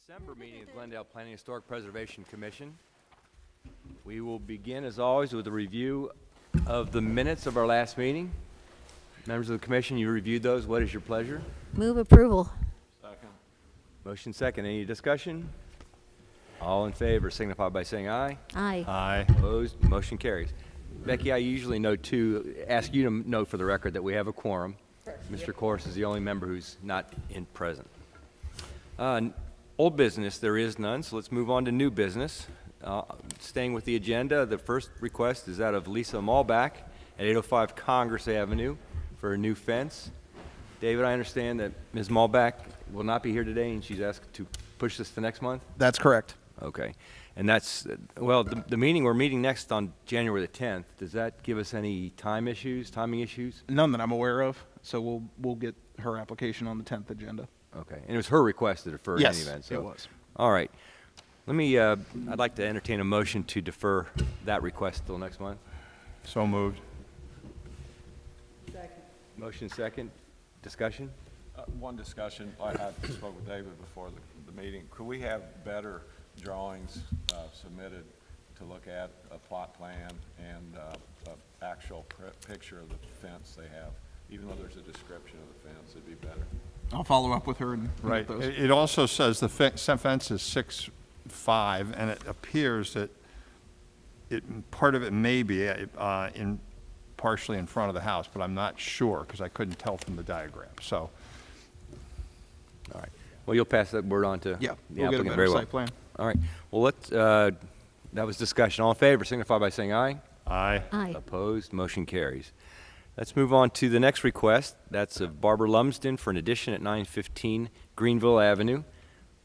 December meeting of Glendale Planning and Historic Preservation Commission. We will begin, as always, with a review of the minutes of our last meeting. Members of the commission, you reviewed those. What is your pleasure? Move approval. Second. Motion second. Any discussion? All in favor signify by saying aye. Aye. Aye. Opposed? Motion carries. Becky, I usually ask you to note for the record that we have a quorum. Mr. Corse is the only member who's not in present. Old business, there is none, so let's move on to new business. Staying with the agenda, the first request is that of Lisa Malbach at 805 Congress Avenue for a new fence. David, I understand that Ms. Malbach will not be here today, and she's asked to push this to next month? That's correct. Okay. And that's, well, the meeting, we're meeting next on January the 10th. Does that give us any timing issues? None that I'm aware of, so we'll get her application on the 10th agenda. Okay. And it was her request to defer in any event. Yes, it was. All right. Let me, I'd like to entertain a motion to defer that request till next month. So moved. Motion second. Discussion? One discussion, I had spoke with David before the meeting. Could we have better drawings submitted to look at, a plot plan and an actual picture of the fence they have? Even though there's a description of the fence, it'd be better. I'll follow up with her and Right. get those. It also says the fence is 6'5", and it appears that part of it may be partially in front of the house, but I'm not sure because I couldn't tell from the diagram. So, All right. Well, you'll pass that word on to Yeah, the we'll get a applicant better very well. site plan. All right. Well, that was discussion. All in favor signify by saying aye. aye. Aye. Opposed? Motion carries. Let's move on to the next request. That's of Barbara Lumsden for an addition at 915 Greenville Avenue.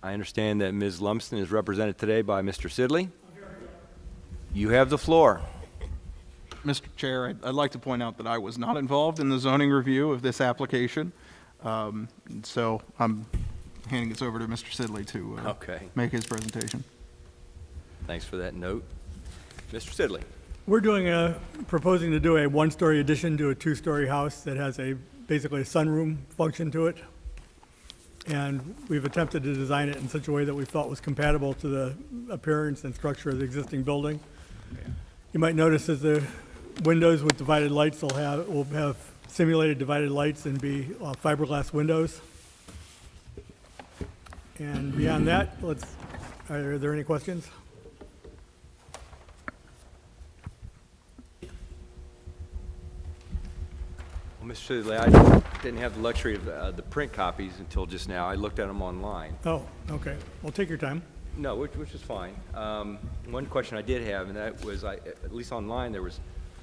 I understand that Ms. Lumsden is represented today by Mr. Sidley. You have the floor. Mr. Chair, I'd like to point out that I was not involved in the zoning review of this application. So I'm handing this over to Mr. Sidley to Okay. make his presentation. Thanks for that note. Mr. Sidley. We're proposing to do a one-story addition to a two-story house that has basically a sunroom function to it. And we've attempted to design it in such a way that we felt was compatible to the appearance and structure of the existing building. You might notice that the windows with divided lights will have simulated divided lights and be fiberglass windows. And beyond that, are there any questions? Well, Mr. Sidley, I didn't have the luxury of the print copies until just now. I looked at them online. Oh, okay. Well, take your time. No, which is fine. One question I did have, and that was, at least online, there was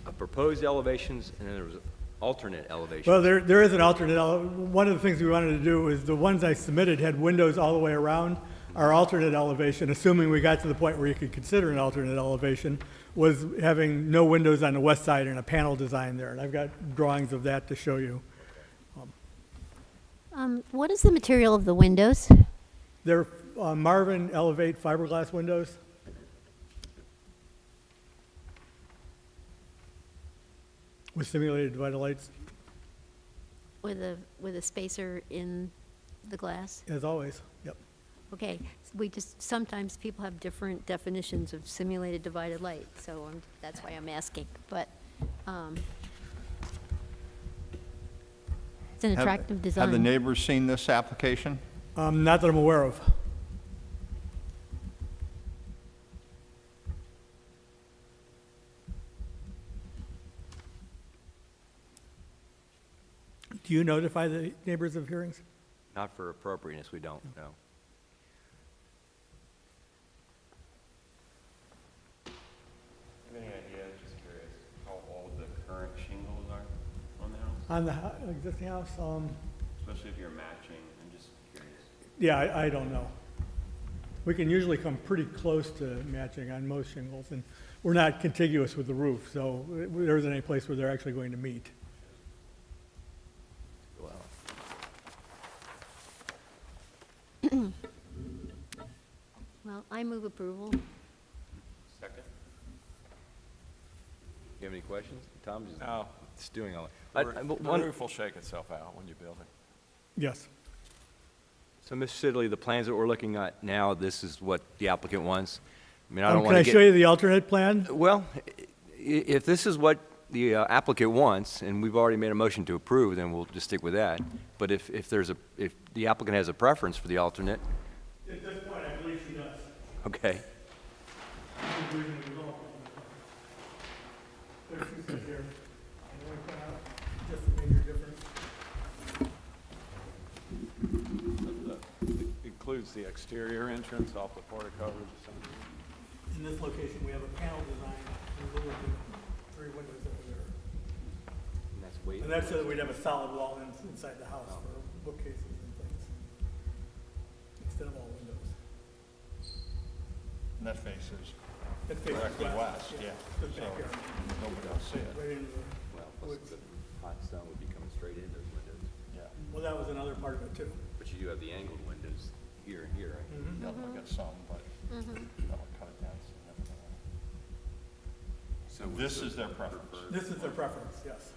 a proposed elevations and then there was alternate elevations. Well, there is an alternate. One of the things we wanted to do is the ones I submitted had windows all the way around. Our alternate elevation, assuming we got to the point where you could consider an alternate elevation, was having no windows on the west side and a panel design there. And I've got drawings of that to show you. What is the material of the windows? They're Marvin Elevate fiberglass windows. With simulated divided lights, With a spacer in the glass? as always. Yep. Okay, sometimes people have different definitions of simulated divided light, so that's why I'm asking, but, it's an attractive design. Have the neighbors seen this application? Not that I'm aware of. Do you notify the neighbors of hearings? Not for appropriateness, we don't, no. Any idea, just curious, how old the current shingles are on the house? On the existing house, Especially if you're matching, I'm just curious. yeah, I don't know. We can usually come pretty close to matching on most shingles, and we're not contiguous with the roof, so there isn't any place where they're actually going to meet. Well, I move approval. Second? You have any questions? Tom's No. just doing all The that. roof will shake itself out when you build it. Yes. So, Mr. Sidley, the plans that we're looking at now, this is what the applicant wants? I mean, I don't Can want I to show get... you the alternate plan? Well, if this is what the applicant wants, and we've already made a motion to approve, then we'll just stick with that. But if the applicant has a preference for the alternate, At this point, I believe she does. okay. There's two sets here. And I want to point out just the major difference. It includes the exterior entrance off the portico or something. In this location, we have a panel design, and we're looking at 3 windows over there. And that's so that we'd have a solid wall inside the house for bookcases and things, instead of all windows. And that faces It faces directly west, yeah. The So backyard, nobody will see it. right into the Well, woods. the hot sun would be coming straight in those windows. Yeah. Well, that was another part of it too. But you do have the angled windows here and here, right? Yeah, we got some, but that'll cut it down significantly. So This is their preference. This is their preference, yes.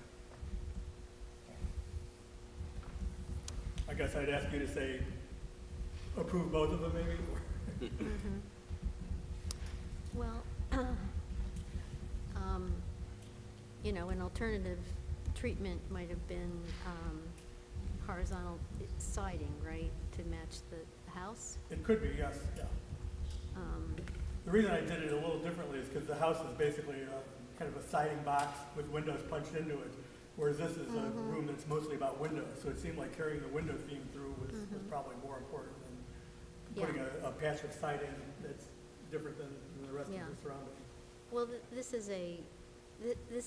I guess I'd ask you to say, approve both of them maybe? Well, you know, an alternative treatment might have been horizontal siding, right, to match the house? It could be, yes, yeah. The reason I did it a little differently is because the house is basically kind of a siding box with windows punched into it, whereas this is a room that's mostly about windows, so it seemed like carrying the window theme through was probably more important than putting a patch of siding that's different than the rest of Yeah. the surrounding. Well, this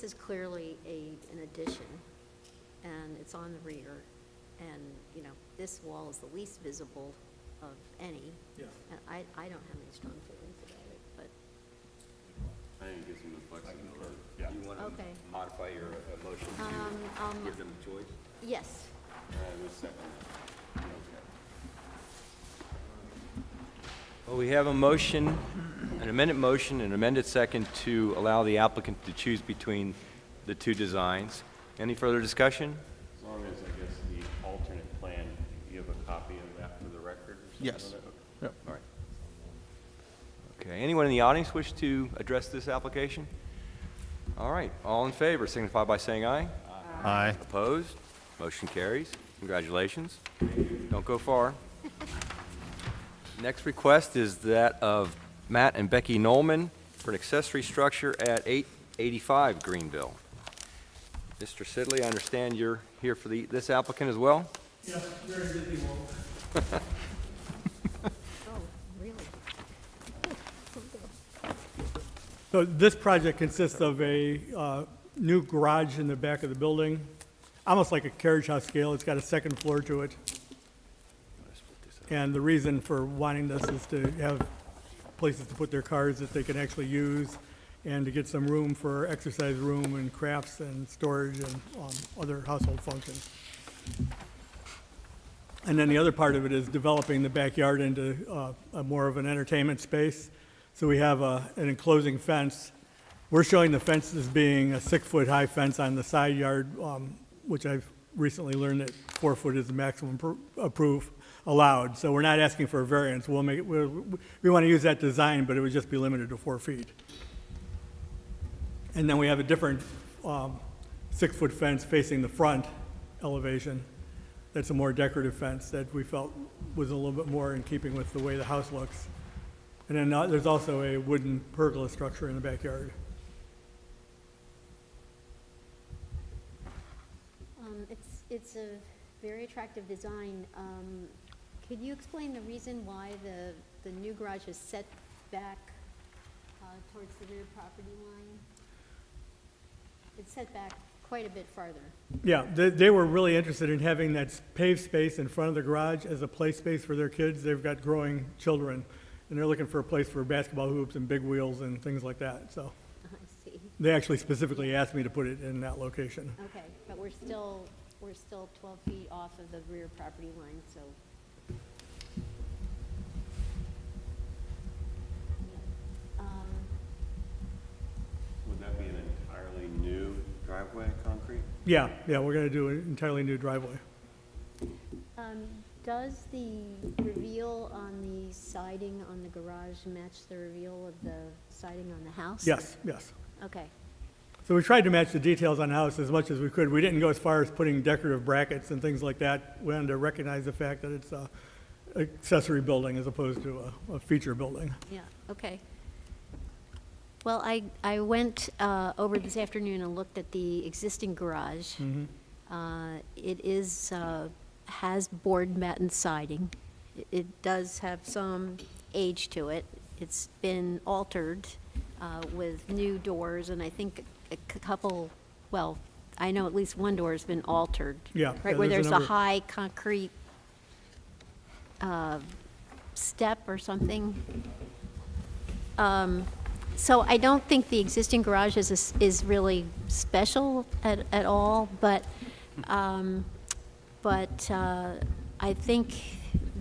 is clearly an addition, and it's on the rear, and, you know, this wall is the least visible of any. Yes. And I don't have any strong feelings about it, but, I think it gives them the flexibility. Yeah. You want to Okay. modify your motion to give them a choice? yes. I would second that. Well, we have a motion, an amended motion, an amended second to allow the applicant to choose between the two designs. Any further discussion? As long as, I guess, the alternate plan, you have a copy of that for the record or something? Yes. like that? Yep. All right. Okay, anyone in the audience wish to address this application? All right, all in favor signify by saying aye. Aye. Opposed? Motion carries. Congratulations. Don't go far. Next request is that of Matt and Becky Nolman for an accessory structure at 885 Greenville. Mr. Sidley, I understand you're here for this applicant as well? Yeah, very busy one. Oh, really? So this project consists of a new garage in the back of the building, almost like a carriage house scale. It's got a second floor to it. And the reason for wanting this is to have places to put their cars that they can actually use, and to get some room for exercise room and crafts and storage and other household functions. And then the other part of it is developing the backyard into a more of an entertainment space. So we have an enclosing fence. We're showing the fence as being a 6-foot-high fence on the side yard, which I've recently learned that 4 foot is the maximum approved allowed. So we're not asking for a variance. We'll make it, we want to use that design, but it would just be limited to 4 feet. And then we have a different 6-foot fence facing the front elevation. That's a more decorative fence that we felt was a little bit more in keeping with the way the house looks. And then there's also a wooden pergola structure in the backyard. It's a very attractive design. Could you explain the reason why the new garage is set back towards the rear property line? It's set back quite a bit farther. Yeah, they were really interested in having that paved space in front of the garage as a play space for their kids. They've got growing children, and they're looking for a place for basketball hoops and big wheels and things like that. So I see. they actually specifically asked me to put it in that location. Okay, but we're still 12 feet off of the rear property line, so. Would that be an entirely new driveway, concrete? Yeah, we're going to do an entirely new driveway. Does the reveal on the siding on the garage match the reveal of the siding on the house? Yes, yes. Okay. So we tried to match the details on the house as much as we could. We didn't go as far as putting decorative brackets and things like that. We wanted to recognize the fact that it's a accessory building as opposed to a feature building. Yeah, okay. Well, I went over this afternoon and looked at the existing garage. It is, has board and batten siding. It does have some age to it. It's been altered with new doors, and I think a couple, well, I know at least one door has been altered. Yeah, Right, yeah, where there's there's a a number. high concrete step or something. So I don't think the existing garage is really special at all, but I think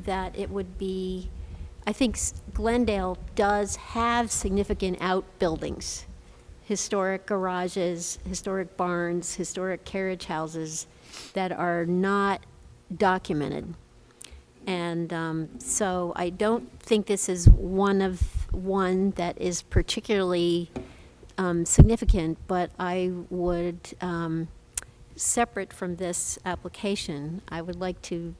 that it would be, I think Glendale does have significant outbuildings, historic garages, historic barns, historic carriage houses that are not documented. And so I don't think this is one that is particularly significant, but I would, separate from this application, I would like to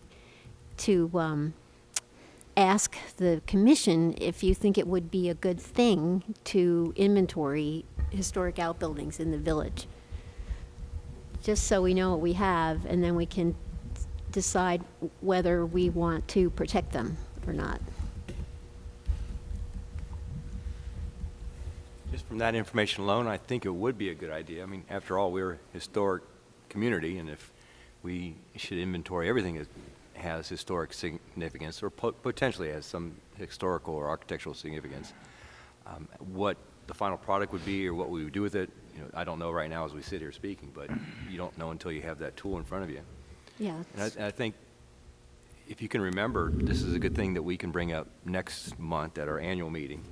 ask the commission if you think it would be a good thing to inventory historic outbuildings in the village. Just so we know what we have, and then we can decide whether we want to protect them or not. Just from that information alone, I think it would be a good idea. I mean, after all, we're a historic community, and if we should inventory everything that has historic significance or potentially has some historical or architectural significance, what the final product would be or what we would do with it, you know, I don't know right now as we sit here speaking, but you don't know until you have that tool in front of you. Yeah. And I think if you can remember, this is a good thing that we can bring up next month at our annual meeting,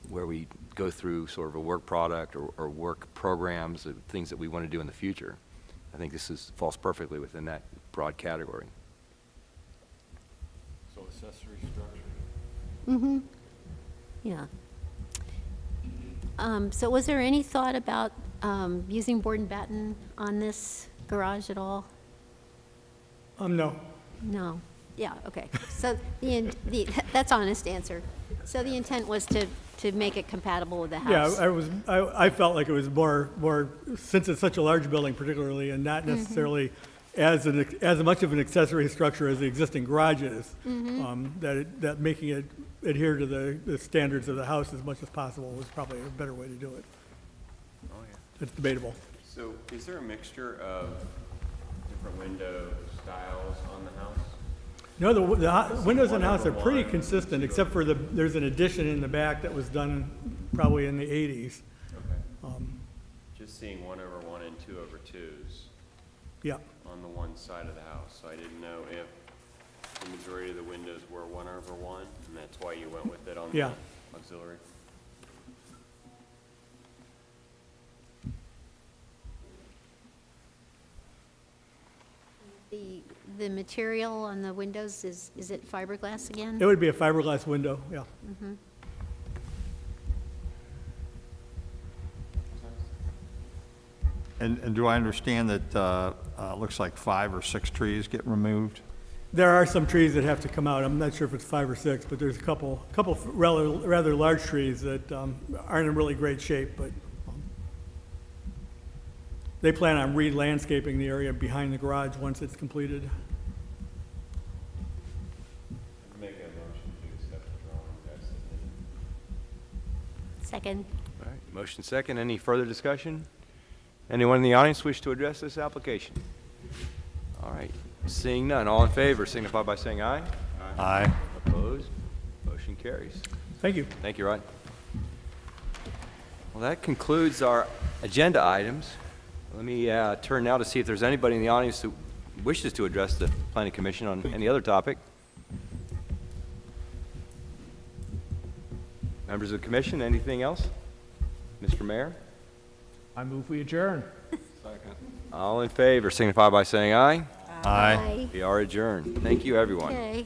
where we go through sort of a work product or work programs, of things that we want to do in the future. I think this falls perfectly within that broad category. So accessory structure. Mm-hmm. Yeah. So was there any thought about using board and batten on this garage at all? No. No. Yeah, okay. So that's honest answer. So the intent was to make it compatible with the house? Yeah, I felt like it was more, since it's such a large building particularly, and not necessarily as much of an accessory structure as the existing garage is, that making it adhere to the standards of the house as much as possible was probably a better way to do it. Oh, yeah. It's debatable. So is there a mixture of different window styles on the house? No, the windows in the house are One pretty over one, consistent, two except for there's an addition in the back that was done probably in the 80s. Okay. Just seeing 1/1 and 2/2s Yeah. on the one side of the house. So I didn't know if the majority of the windows were 1/1, and that's why you went with it on Yeah. the auxiliary. The material on the windows, is it fiberglass again? It would be a fiberglass window, yeah. And do I understand that, looks like 5 or 6 trees get removed? There are some trees that have to come out. I'm not sure if it's 5 or 6, but there's a couple rather large trees that aren't in really great shape, but they plan on re-landscaping the area behind the garage once it's completed. Make a motion to accept the drawings as submitted. Second. All right, motion second. Any further discussion? Anyone in the audience wish to address this application? All right, seeing none, all in favor signify by saying aye. Aye. Opposed? Motion carries. Thank you. Thank you, Rod. Well, that concludes our agenda items. Let me turn now to see if there's anybody in the audience who wishes to address the Planning Commission on any other topic. Members of the commission, anything else? Mr. Mayor? I move we adjourn. Second. All in favor signify by saying aye. Aye. We are adjourned. Thank you, everyone. Okay.